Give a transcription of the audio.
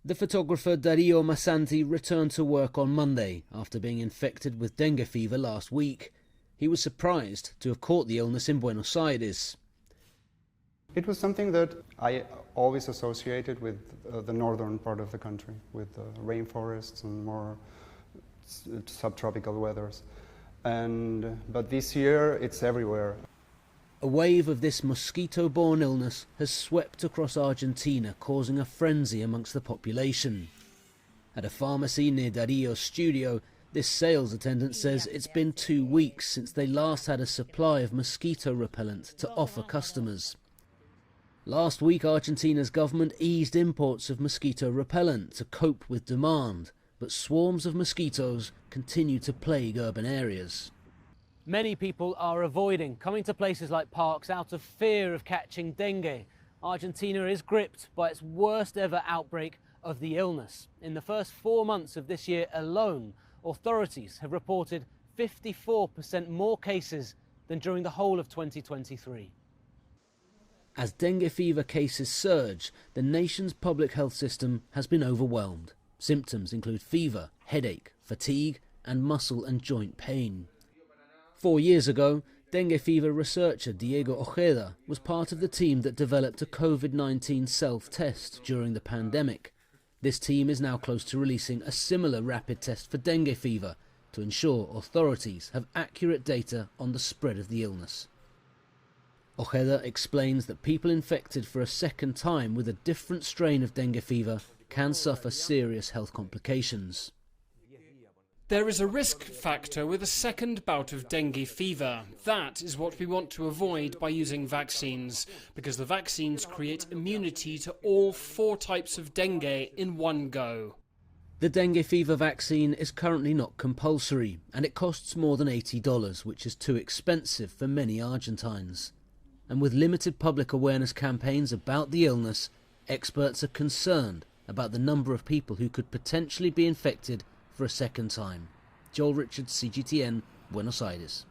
The photographer Dario Massanti returned to work on Monday after being infected with dengue fever last week. He was surprised to have caught the illness in Buenos Aires. It was something that I always associated with the northern part of the country, with rainforests and more subtropical weathers. But this year it's everywhere. A wave of this mosquito-borne illness has swept across Argentina, causing a frenzy amongst the population. At a pharmacy near Dario's studio, this sales attendant says it's been 2 weeks since they last had a supply of mosquito repellent to offer customers. Last week, Argentina's government eased imports of mosquito repellent to cope with demand, but swarms of mosquitoes continue to plague urban areas. Many people are avoiding coming to places like parks out of fear of catching dengue. Argentina is gripped by its worst ever outbreak of the illness. In the first 4 months of this year alone, authorities have reported 54% more cases than during the whole of 2023. As dengue fever cases surge, the nation's public health system has been overwhelmed. Symptoms include fever, headache, fatigue, and muscle and joint pain. 4 years ago, dengue fever researcher Diego Ojeda was part of the team that developed a COVID-19 self-test during the pandemic. This team is now close to releasing a similar rapid test for dengue fever to ensure authorities have accurate data on the spread of the illness. Ojeda explains that people infected for a second time with a different strain of dengue fever can suffer serious health complications. There is a risk factor with a second bout of dengue fever. That is what we want to avoid by using vaccines, because the vaccines create immunity to all 4 types of dengue in one go. The dengue fever vaccine is currently not compulsory, and it costs more than $80, which is too expensive for many Argentines. And with limited public awareness campaigns about the illness, experts are concerned about the number of people who could potentially be infected for a second time. Joel Richards, CGTN, Buenos Aires.